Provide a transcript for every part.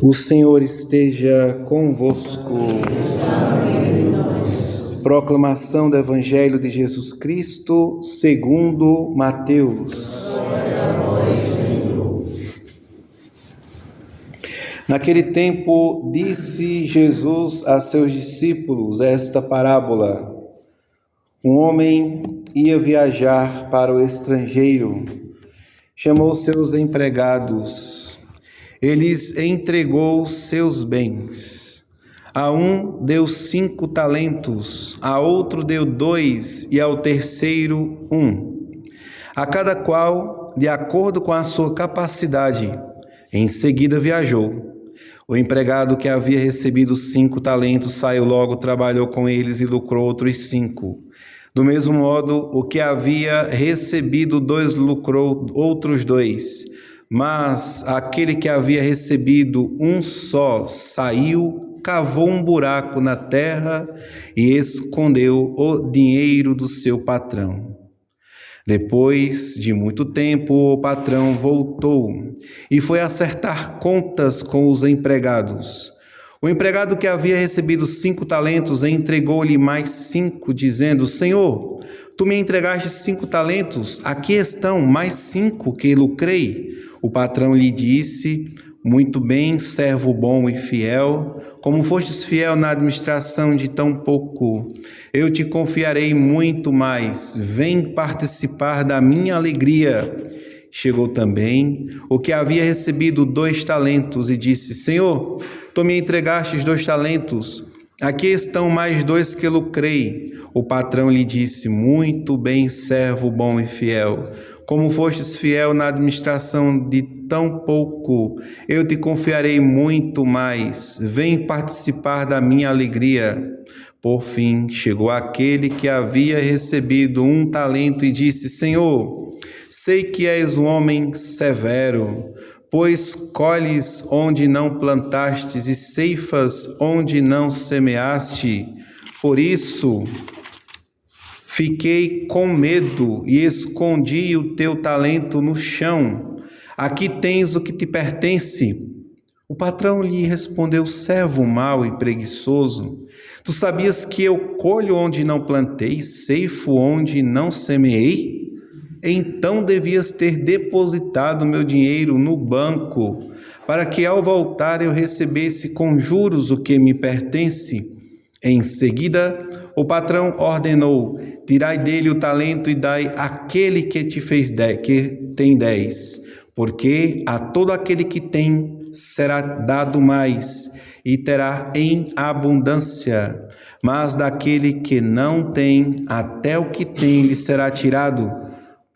O Senhor esteja convosco. Proclamação do Evangelho de Jesus Cristo segundo Mateus. Naquele tempo, disse Jesus a seus discípulos esta parábola. Um homem ia viajar para o estrangeiro. Chamou seus empregados. Eles entregou seus bens. A um deu 5 talentos, a outro deu 2 e ao terceiro 1. A cada qual, de acordo com a sua capacidade. Em seguida viajou. O empregado que havia recebido 5 talentos saiu logo, trabalhou com eles e lucrou outros 5. Do mesmo modo, o que havia recebido 2 lucrou outros 2. Mas aquele que havia recebido 1 só saiu, cavou um buraco na terra e escondeu o dinheiro do seu patrão. Depois de muito tempo, o patrão voltou e foi acertar contas com os empregados. O empregado que havia recebido 5 talentos entregou-lhe mais 5, dizendo: Senhor, tu me entregaste 5 talentos, aqui estão mais 5 que lucrei. O patrão lhe disse: muito bem, servo bom e fiel, como fostes fiel na administração de tão pouco, eu te confiarei muito mais. Vem participar da minha alegria. Chegou também o que havia recebido 2 talentos e disse: Senhor, tu me entregastes 2 talentos, aqui estão mais 2 que lucrei. O patrão lhe disse: muito bem, servo bom e fiel, como fostes fiel na administração de tão pouco, eu te confiarei muito mais. Vem participar da minha alegria. Por fim, chegou aquele que havia recebido 1 talento e disse: Senhor, sei que és um homem severo, pois colhes onde não plantastes e ceifas onde não semeaste. Por isso, fiquei com medo e escondi o teu talento no chão. Aqui tens o que te pertence. O patrão lhe respondeu: servo mau e preguiçoso, tu sabias que eu colho onde não plantei, ceifo onde não semeei? Então devias ter depositado meu dinheiro no banco, para que ao voltar eu recebesse com juros o que me pertence. Em seguida, o patrão ordenou: tirai dele o talento e dai àquele que tem 10, porque a todo aquele que tem será dado mais e terá em abundância, mas daquele que não tem, até o que tem lhe será tirado.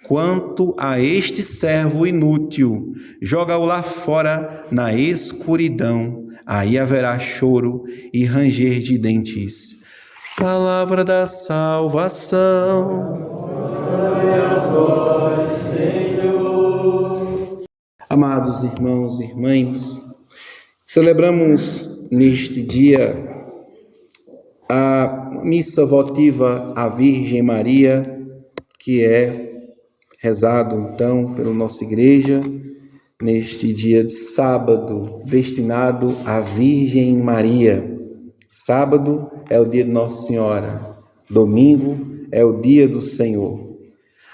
Quanto a este servo inútil, joga-o lá fora na escuridão, aí haverá choro e ranger de dentes. Palavra da salvação. Glória a vós, Senhor. Amados irmãos e irmãs, celebramos neste dia a missa votiva à Virgem Maria, que é rezado então pela nossa igreja neste dia de sábado, destinado à Virgem Maria. Sábado é o dia de Nossa Senhora, domingo é o dia do Senhor.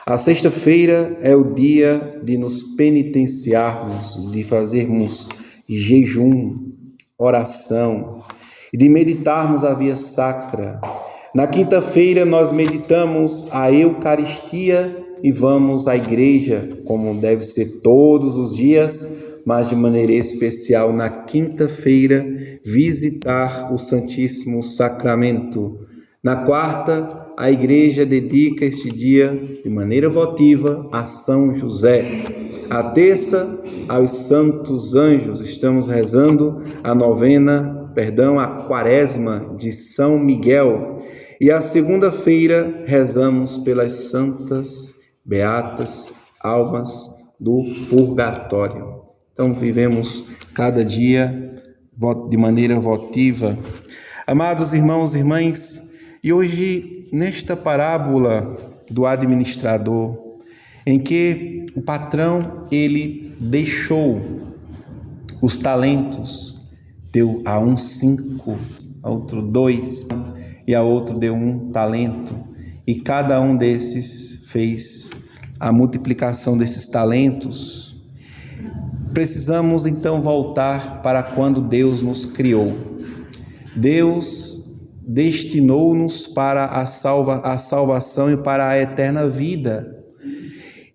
A sexta-feira é o dia de nos penitenciarmos, de fazermos jejum, oração e de meditarmos a via sacra. Na quinta-feira nós meditamos a Eucaristia e vamos à igreja, como deve ser todos os dias, mas de maneira especial na quinta-feira, visitar o Santíssimo Sacramento. Na quarta, a igreja dedica este dia, de maneira votiva, a São José. A terça, aos santos anjos, estamos rezando a quaresma de São Miguel. E a segunda-feira, rezamos pelas santas, beatas almas do purgatório. Então, vivemos cada dia de maneira votiva. Amados irmãos e irmãs, e hoje, nesta parábola do administrador, em que o patrão, ele deixou Os talentos, deu a um 5, a outro 2, e a outro deu 1 talento. E cada um desses fez a multiplicação desses talentos. Precisamos então voltar para quando Deus nos criou. Deus destinou-nos para a salvação e para a eterna vida.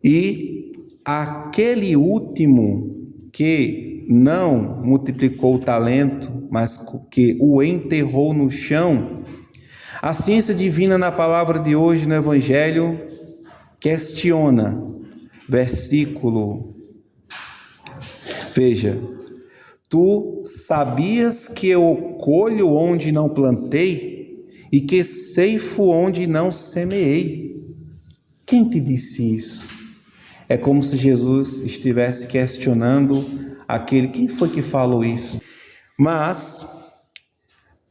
E aquele último que não multiplicou o talento, mas que o enterrou no chão, a ciência divina na palavra de hoje no Evangelho questiona, versículo, veja: tu sabias que eu colho onde não plantei e que ceifo onde não semeei? Quem te disse isso? É como se Jesus estivesse questionando quem foi que falou isso? Mas,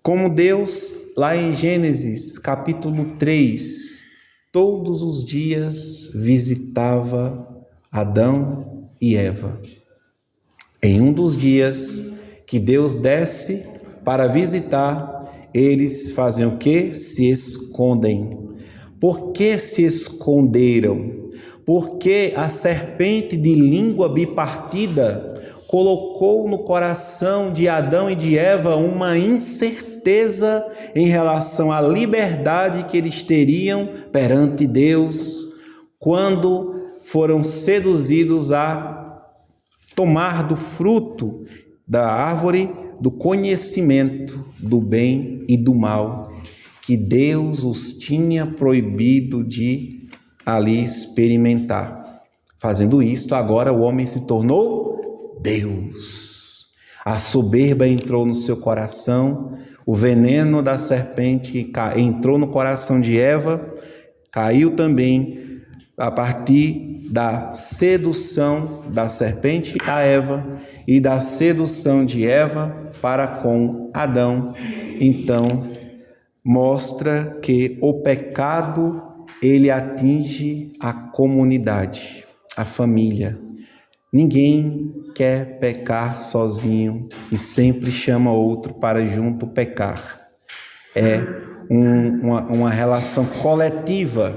como Deus, lá em Gênesis capítulo 3, todos os dias visitava Adão e Eva. Em um dos dias que Deus desce para visitar, eles fazem o quê? Se escondem. Por que se esconderam? Porque a serpente de língua bipartida colocou no coração de Adão e de Eva uma incerteza em relação à liberdade que eles teriam perante Deus quando foram seduzidos a tomar do fruto da árvore do conhecimento do bem e do mal, que Deus os tinha proibido de ali experimentar. Fazendo isto, agora o homem se tornou Deus. A soberba entrou no seu coração, o veneno da serpente entrou no coração de Eva, caiu também a partir da sedução da serpente a Eva e da sedução de Eva para com Adão. Então, mostra que o pecado, ele atinge a comunidade, a família. Ninguém quer pecar sozinho e sempre chama outro para junto pecar. É uma relação coletiva.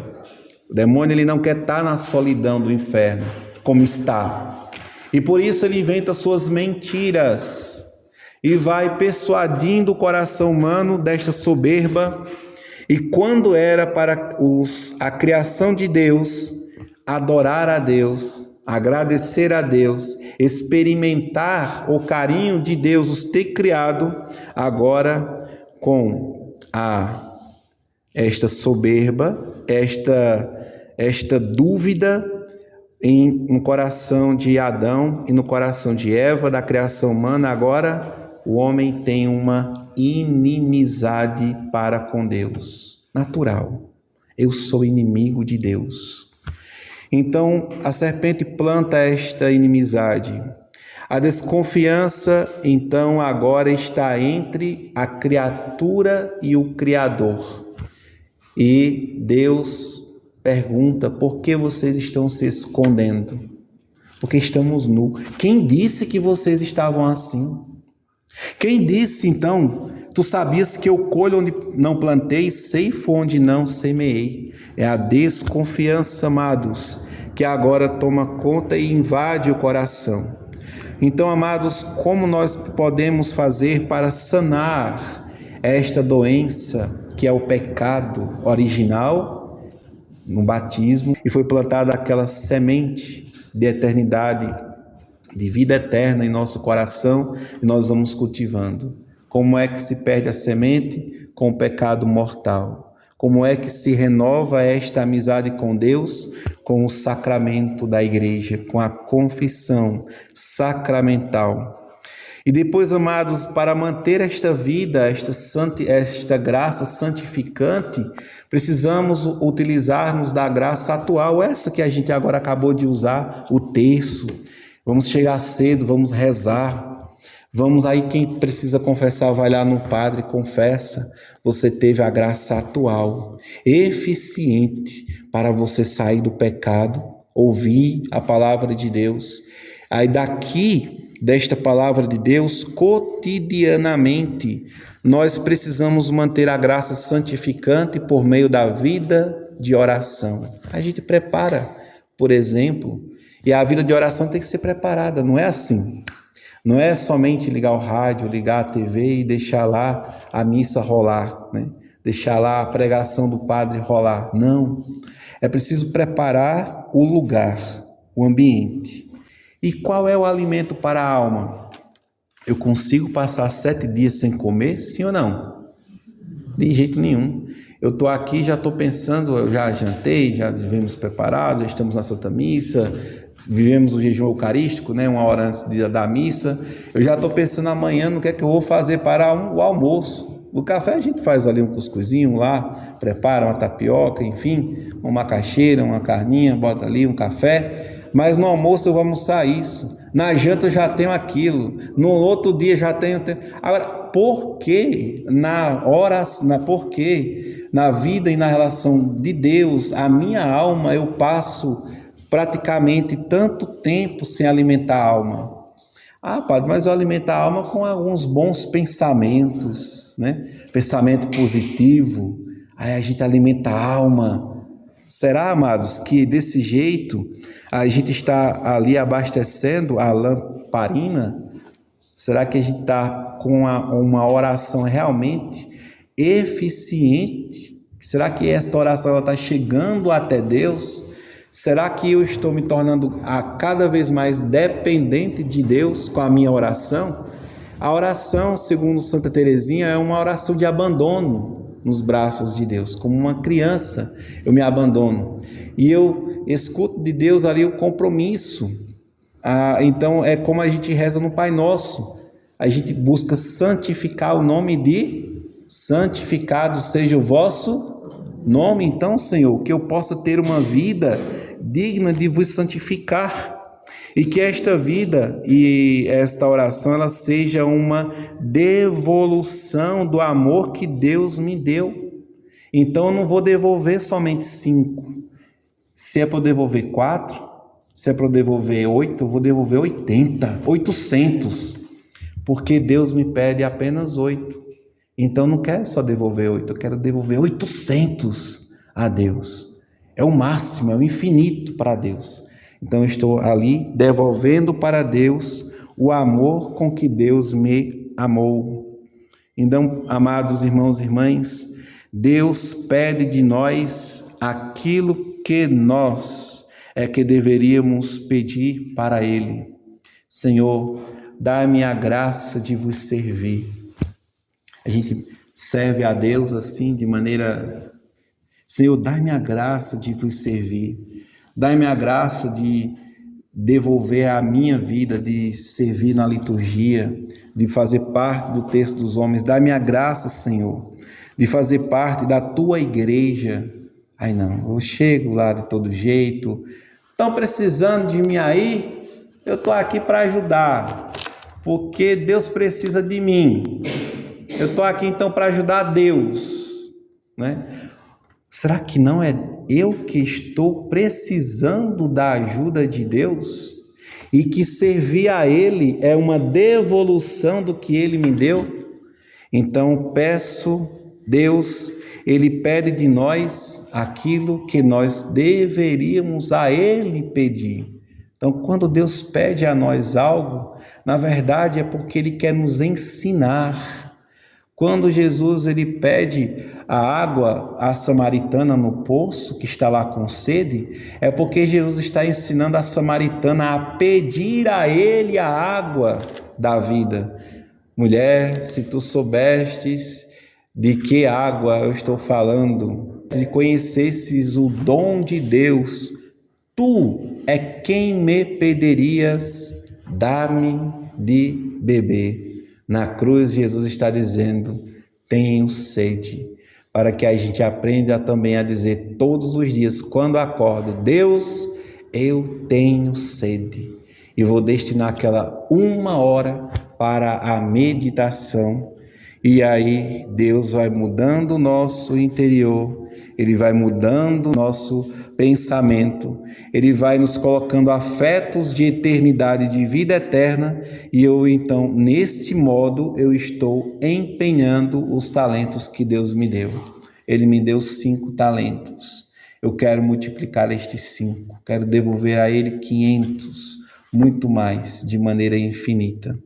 O demônio, ele não quer estar na solidão do inferno, como está. E por isso ele inventa suas mentiras e vai persuadindo o coração humano desta soberba. E quando era para a criação de Deus, adorar a Deus, agradecer a Deus, experimentar o carinho de Deus os ter criado, agora com esta soberba, esta dúvida no coração de Adão e no coração de Eva, da criação humana, agora o homem tem uma inimizade para com Deus. Natural. Eu sou inimigo de Deus. Então, a serpente planta esta inimizade. A desconfiança, então, agora está entre a criatura e o Criador. E Deus pergunta: por que vocês estão se escondendo? Porque estamos nus. Quem disse que vocês estavam assim? Quem disse, então, tu sabias que eu colho onde não plantei, ceifo onde não semeei? É a desconfiança, amados, que agora toma conta e invade o coração. Então, amados, como nós podemos fazer para sanar esta doença, que é o pecado original, no batismo, e foi plantada aquela semente de eternidade, de vida eterna em nosso coração, e nós vamos cultivando. Como é que se perde a semente? Com o pecado mortal. Como é que se renova esta amizade com Deus? Com o sacramento da igreja, com a confissão sacramental. E depois, amados, para manter esta vida, esta graça santificante, precisamos utilizar-nos da graça atual, essa que a gente agora acabou de usar, o terço. Vamos chegar cedo, vamos rezar. Vamos aí, quem precisa confessar, vai lá no padre, confessa. Você teve a graça atual, eficiente, para você sair do pecado, ouvir a palavra de Deus. Aí daqui desta palavra de Deus cotidianamente. Nós precisamos manter a graça santificante por meio da vida de oração. A gente prepara, por exemplo, e a vida de oração tem que ser preparada, não é assim. Não é somente ligar o rádio, ligar a TV e deixar lá a missa rolar, né? Deixar lá a pregação do padre rolar. Não. É preciso preparar o lugar, o ambiente. E qual é o alimento para a alma? Eu consigo passar 7 dias sem comer, sim ou não? De jeito nenhum. Eu estou aqui, já estou pensando, eu já jantei, já vivemos preparados, já estamos na Santa Missa, vivemos o jejum eucarístico, né, 1 hora antes da missa. Eu já estou pensando amanhã no que é que eu vou fazer para o almoço. O café a gente faz ali um cuscuzinho lá, prepara uma tapioca, enfim, uma macaxeira, uma carninha, bota ali um café. Mas no almoço eu vou almoçar isso. Na janta eu já tenho aquilo. No outro dia já tenho. Agora, por que na vida e na relação de Deus, a minha alma, eu passo praticamente tanto tempo sem alimentar a alma? Ah, padre, mas eu alimento a alma com alguns bons pensamentos, né? Pensamento positivo. Aí a gente alimenta a alma. Será, amados, que desse jeito a gente está ali abastecendo a lamparina? Será que a gente está com uma oração realmente eficiente? Será que esta oração está chegando até Deus? Será que eu estou me tornando cada vez mais dependente de Deus com a minha oração? A oração, segundo Santa Teresinha, é uma oração de abandono nos braços de Deus. Como uma criança, eu me abandono. E eu escuto de Deus ali o compromisso. Então, é como a gente reza no Pai Nosso. A gente busca santificar o nome santificado seja o vosso nome. Então, Senhor, que eu possa ter uma vida digna de vos santificar, e que esta vida e esta oração ela seja uma devolução do amor que Deus me deu. Então eu não vou devolver somente 5, se é para eu devolver 4, se é para eu devolver 8, eu vou devolver 80, 800, porque Deus me pede apenas 8. Então eu não quero só devolver 8, eu quero devolver 800 a Deus. É o máximo, é o infinito para Deus. Então eu estou ali devolvendo para Deus o amor com que Deus me amou. Então, amados irmãos e irmãs, Deus pede de nós aquilo que nós é que deveríamos pedir para Ele. Senhor, dá-me a graça de vos servir. A gente serve a Deus assim, de maneira... Senhor, dai-me a graça de vos servir. Dai-me a graça de devolver a minha vida, de servir na liturgia, de fazer parte do terço dos homens. Dai-me a graça, Senhor, de fazer parte da tua igreja. Ai não, eu chego lá de todo jeito. Estão precisando de mim aí? Eu estou aqui para ajudar, porque Deus precisa de mim. Eu estou aqui então para ajudar Deus, né? Será que não é eu que estou precisando da ajuda de Deus? E que servir a Ele é uma devolução do que Ele me deu? Então peço, Deus, Ele pede de nós aquilo que nós deveríamos a Ele pedir. Então, quando Deus pede a nós algo, na verdade é porque Ele quer nos ensinar. Quando Jesus ele pede a água à samaritana no poço, que está lá com sede, é porque Jesus está ensinando a samaritana a pedir a ele a água da vida. Mulher, se tu soubestes de que água eu estou falando, se conhecesses o dom de Deus, tu é quem me pedirias, dá-me de beber. Na cruz, Jesus está dizendo, tenho sede, para que a gente aprenda também a dizer todos os dias, quando acordo, Deus, eu tenho sede. E vou destinar aquela 1 hora para a meditação, e aí Deus vai mudando o nosso interior, Ele vai mudando o nosso pensamento. Ele vai nos colocando afetos de eternidade, de vida eterna, e eu então, neste modo, eu estou empenhando os talentos que Deus me deu. Ele me deu 5 talentos. Eu quero multiplicar estes 5, quero devolver a Ele 500, muito mais, de maneira infinita.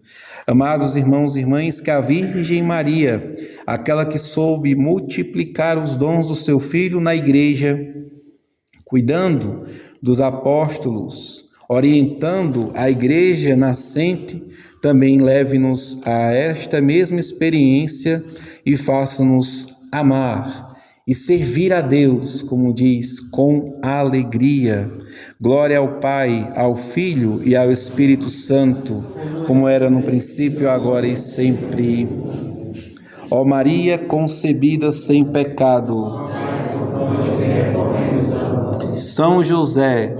Amados irmãos e irmãs, que a Virgem Maria, aquela que soube multiplicar os dons do seu Filho na igreja, cuidando dos apóstolos, orientando a igreja nascente, também leve-nos a esta mesma experiência e faça-nos amar e servir a Deus, como diz, com alegria. Glória ao Pai, ao Filho e ao Espírito Santo, como era no princípio, agora e sempre. Ó Maria concebida sem pecado, São José,